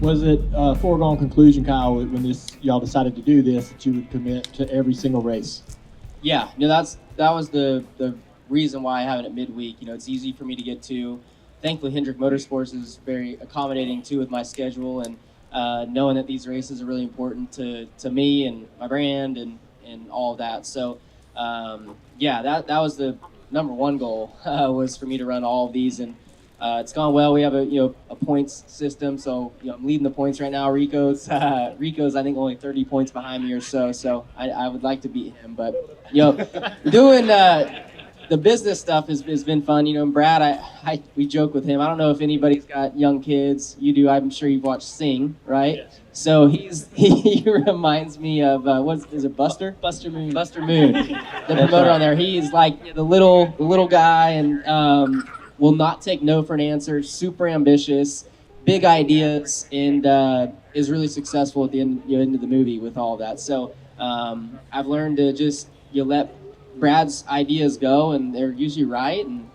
Was it a foregone conclusion, Kyle, when y'all decided to do this, that you would commit to every single race? Yeah, that was the reason why I have it at midweek. It's easy for me to get to. Thankfully, Hendrick Motorsports is very accommodating too with my schedule, and knowing that these races are really important to me and my brand and all of that. So that was the number one goal was for me to run all of these, and it's gone well. We have a points system, so I'm leading the points right now. Rico's I think only 30 points behind me or so. So I would like to beat him, but doing the business stuff has been fun. And Brad, we joke with him. I don't know if anybody's got young kids. You do. I'm sure you've watched Sing, right? Yes. So he reminds me of is it Buster? Buster Moon. Buster Moon, the promoter on there. He's like the little guy, and will not take no for an answer. Super ambitious, big ideas, and is really successful at the end of the movie with all of that. So I've learned to just let Brad's ideas go, and they're usually right, and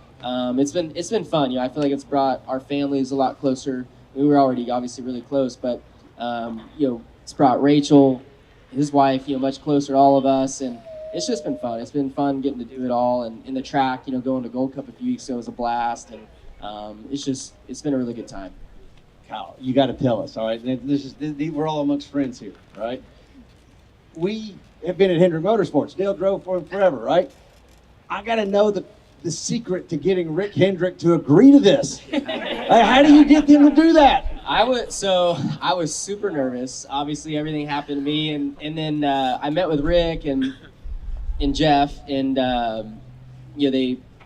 it's been fun. I feel like it's brought our families a lot closer. We were already obviously really close, but it's brought Rachel, his wife, much closer to all of us, and it's just been fun. It's been fun getting to do it all, and in the track, going to Gold Cup a few weeks ago was a blast, and it's been a really good time. Kyle, you got to tell us, all right? We're all amongst friends here, right? We have been at Hendrick Motorsports. Dale drove for him forever, right? I got to know the secret to getting Rick Hendrick to agree to this. How do you get them to do that? I was super nervous. Obviously, everything happened to me, and then I met with Rick and Jeff, and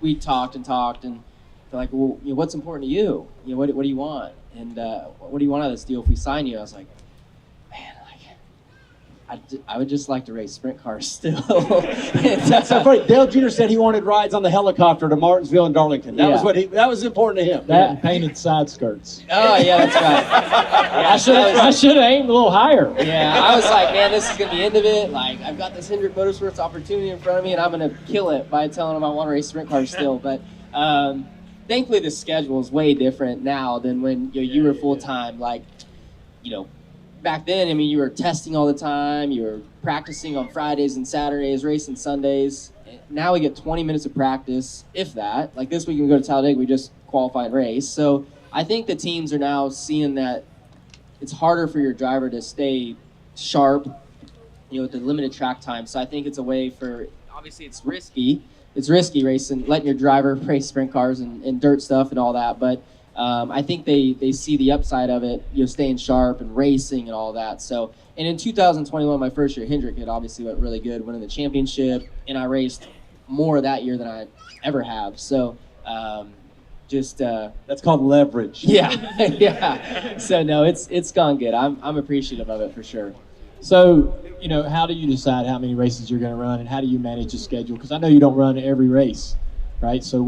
we talked, and they're like, well, what's important to you? What do you want? And what do you want out of this deal if we sign you? I was like, man, I would just like to race sprint cars still. That's so funny. Dale Jr. said he wanted rides on the helicopter to Martinsville and Darlington. That was important to him. That and painted side skirts. Oh yeah, that's right. Yeah, I should have aimed a little higher. Yeah, I was like, man, this is gonna be the end of it. Like, I've got this Hendrick Motorsports opportunity in front of me, and I'm gonna kill it by telling them I want to race sprint cars still. But thankfully, the schedule is way different now than when you were full time. Like, back then, you were testing all the time. You were practicing on Fridays and Saturdays, racing Sundays. Now we get 20 minutes of practice, if that. Like this week, we go to Talladega, we just qualify and race. So I think the teams are now seeing that it's harder for your driver to stay sharp, with the limited track time. So I think it's a way for, obviously it's risky. It's risky racing, letting your driver race sprint cars and dirt stuff and all that. But I think they see the upside of it, staying sharp and racing and all that. So, and in 2021, my first year, Hendrick had obviously went really good, winning the championship, and I raced more that year than I ever have. So, that's called leverage. Yeah, yeah. So no, it's gone good. I'm appreciative of it for sure. So, how do you decide how many races you're going to run, and how do you manage your schedule? Because I know you don't run every race. Right, so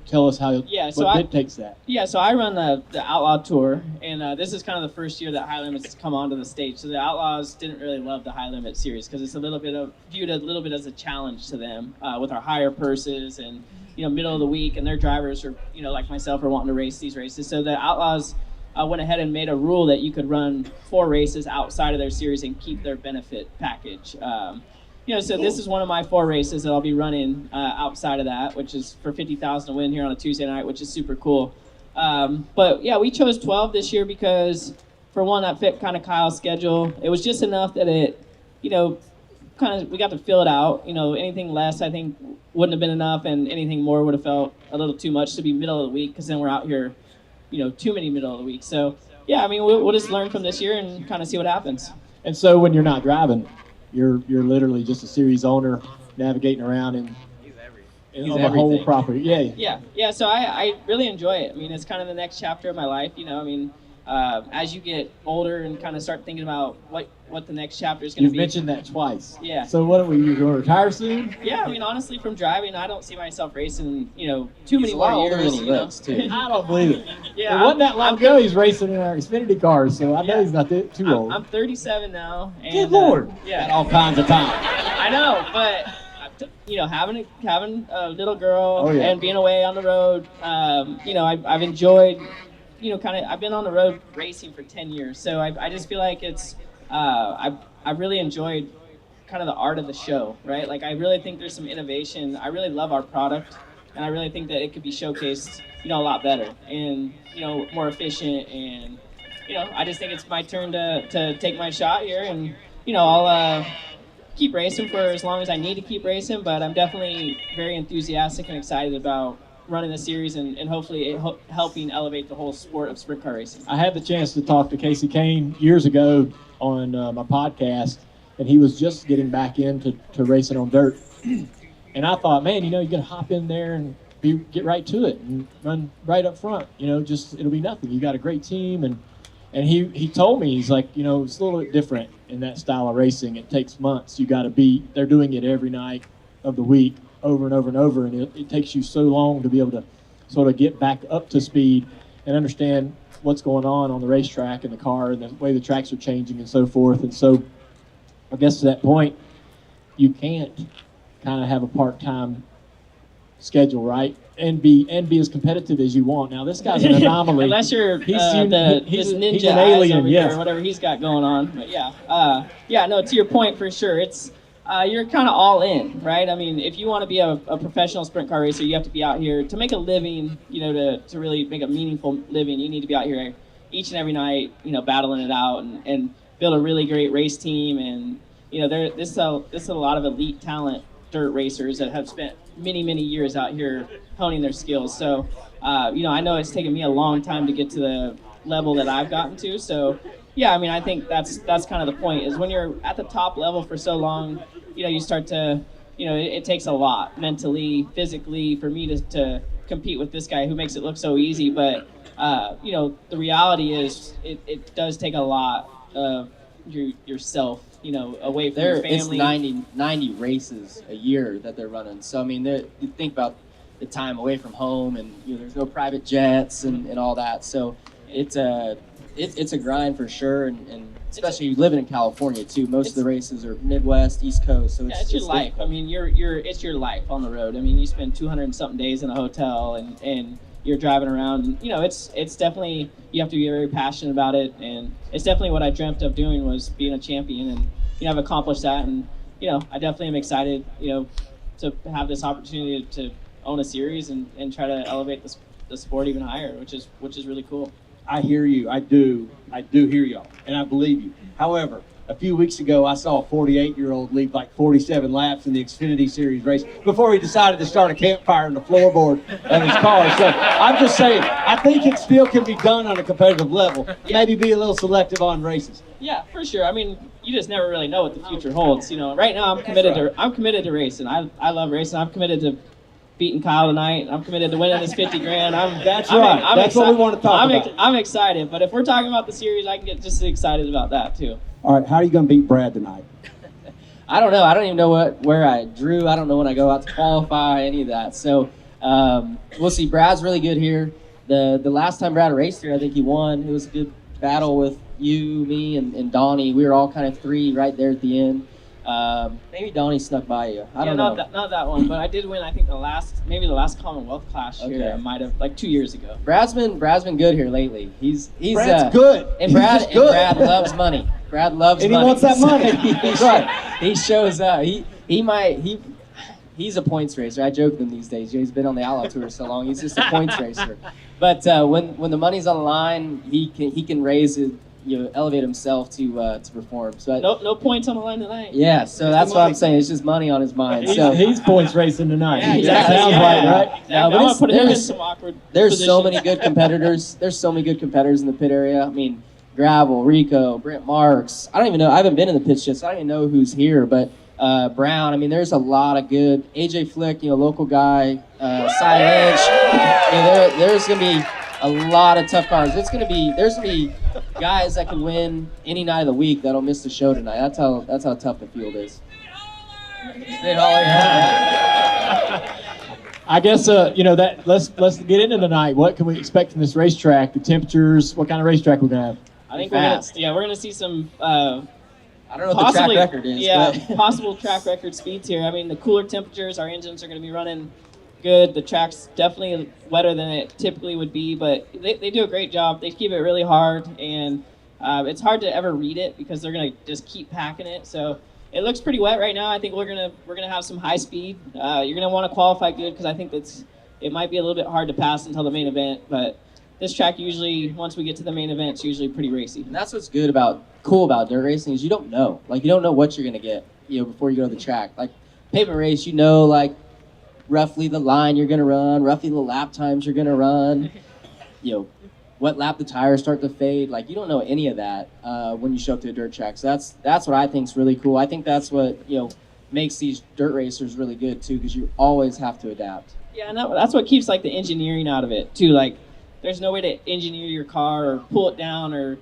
tell us what dictates that? Yeah, so I run the Outlaw Tour, and this is kind of the first year that High Limits has come onto the stage. So the Outlaws didn't really love the High Limit series because it's viewed a little bit as a challenge to them with our higher purses and middle of the week, and their drivers are like myself are wanting to race these races. So the Outlaws went ahead and made a rule that you could run 4 races outside of their series and keep their benefit package. So this is one of my 4 races that I'll be running outside of that, which is for $50,000 to win here on a Tuesday night, which is super cool. But yeah, we chose 12 this year because, for one, that fit kind of Kyle's schedule. It was just enough that it, we got to fill it out. Anything less, I think, wouldn't have been enough, and anything more would have felt a little too much to be middle of the week, because then we're out here, too many middle of the week. So yeah, we'll just learn from this year and kind of see what happens. And so when you're not driving, you're literally just a series owner navigating around on the whole property. Yeah. So I really enjoy it. It's kind of the next chapter of my life. As you get older and kind of start thinking about what the next chapter is going to be. You've mentioned that twice. Yeah. So what are we? You going to retire soon? Yeah. Honestly, from driving, I don't see myself racing. Too many more years. Than he looks too. I don't believe it. Yeah. It wasn't that long ago. He's racing in our Xfinity cars, so I know he's not too old. I'm 37 now. And, Good Lord. Yeah. Got all kinds of time. I know, but having a little girl Oh, yeah. and being away on the road, I've enjoyed I've been on the road racing for 10 years, so I just feel like it's I've really enjoyed kind of the art of the show, right? Like I really think there's some innovation. I really love our product, and I really think that it could be showcased, a lot better and more efficient. And I just think it's my turn to take my shot here, and I'll keep racing for as long as I need to keep racing. But I'm definitely very enthusiastic and excited about running the series and hopefully helping elevate the whole sport of sprint car racing. I had the chance to talk to Casey Kane years ago on my podcast, and he was just getting back into racing on dirt. And I thought, man, you got to hop in there and get right to it and run right up front. It'll be nothing. You got a great team. And he told me, he's like, it's a little bit different in that style of racing. It takes months. They're doing it every night of the week, over and over and over, and it takes you so long to be able to sort of get back up to speed and understand what's going on the racetrack and the car and the way the tracks are changing and so forth. And so I guess to that point, you can't kind of have a part-time schedule, right? And be as competitive as you want. Now this guy's an anomaly. Unless you're he's this ninja he's an alien, yes, or whatever he's got going on. But no, to your point for sure, it's you're kind of all in, right? I mean, if you want to be a professional sprint car racer, you have to be out here to make a living. To really make a meaningful living, you need to be out here each and every night, battling it out and build a really great race team. And this is a lot of elite talent dirt racers that have spent many years out here honing their skills. So I know it's taken me a long time to get to the level that I've gotten to. So I think that's kind of the point, is when you're at the top level for so long, you start to it takes a lot mentally, physically, for me to compete with this guy who makes it look so easy. But the reality is it does take a lot of yourself away from your family. It's 90 races a year that they're running. So, I mean, you think about the time away from home, and there's no private jets and all that. So it's a grind for sure, and especially living in California too. Most of the races are Midwest, East Coast. So it's your life. I mean, it's your life on the road. I mean, you spend 200 and something days in a hotel, and you're driving around. And, it's definitely, you have to be very passionate about it, and it's definitely what I dreamt of doing, was being a champion, and I've accomplished that. And I definitely am excited to have this opportunity to own a series and try to elevate the sport even higher, which is really cool. I hear you. I do hear y'all, and I believe you. However, a few weeks ago, I saw a 48-year-old lead like 47 laps in the Xfinity Series race before he decided to start a campfire in the floorboard of his car. So I'm just saying, I think it still can be done on a competitive level. Maybe be a little selective on races. Yeah, for sure. I mean, you just never really know what the future holds. Right now I'm committed to racing. I love racing. I'm committed to beating Kyle tonight. I'm committed to winning this 50 grand. That's what we want to talk about. I'm excited, but if we're talking about the series, I can get just as excited about that too. All right, how are you going to beat Brad tonight? I don't know. I don't even know where I drew. I don't know when I go out to qualify, any of that. So we'll see. Brad's really good here. The last time Brad raced here, I think he won. It was a good battle with you, me, and Donnie. We were all kind of three right there at the end. Maybe Donnie snuck by you. I don't know. Not that one, but I did win. I think the last Commonwealth Clash here. I might have, like 2 years ago. Brad's been good here lately. He's Brad's good. And Brad loves money. Brad loves money. And he wants that money. That's right. He shows up. He's a points racer. I joke with him these days. He's been on the Outlaw Tour so long. He's just a points racer. But when the money's on the line, he can raise it. Elevate himself to perform. So no points on the line tonight. Yeah, so that's what I'm saying. It's just money on his mind. He's points racing tonight. Yeah, exactly. Sounds right? Exactly. I'm gonna put him in some awkward There's positions. so many good competitors. There's so many good competitors in the pit area. I mean, Gravel, Rico, Brent Marks. I don't even know. I haven't been in the pits yet, so I don't even know who's here. But Brown. I mean, there's a lot of good. AJ Flick, local guy. Cy Lynch. There's gonna be a lot of tough cars. There's gonna be guys that can win any night of the week that'll miss the show tonight. That's how tough the field is. I guess that let's get into tonight. What can we expect from this racetrack? The temperatures. What kind of racetrack we're gonna have? I think fast. we're gonna see some. I don't know what the track record is. Yeah, but. possible track record speeds here. I mean, the cooler temperatures. Our engines are gonna be running good. The track's definitely wetter than it typically would be, but they do a great job. They keep it really hard, and it's hard to ever read it because they're gonna just keep packing it. So it looks pretty wet right now. I think we're gonna have some high speed. You're gonna want to qualify good because I think it might be a little bit hard to pass until the main event, but this track usually, once we get to the main event, it's usually pretty racy. And that's what's cool about dirt racing is you don't know. Like, you don't know what you're going to get, before you go to the track. Like, pavement race, like, roughly the line you're going to run, roughly the lap times you're going to run, what lap the tires start to fade. Like, you don't know any of that when you show up to a dirt track. So that's what I think is really cool. I think that's what, makes these dirt racers really good, too, because you always have to adapt. Yeah, and that's what keeps, like, the engineering out of it, too. Like, there's no way to engineer your car or pull it down or,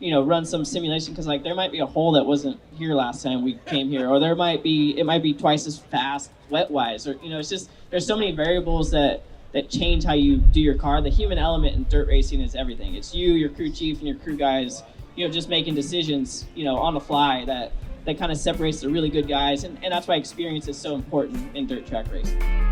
run some simulation because, like, there might be a hole that wasn't here last time we came here, or it might be twice as fast wet-wise, or, it's just, there's so many variables that change how you do your car. The human element in dirt racing is everything. It's you, your crew chief, and your crew guys, just making decisions, on the fly that kind of separates the really good guys, and that's why experience is so important in dirt track racing.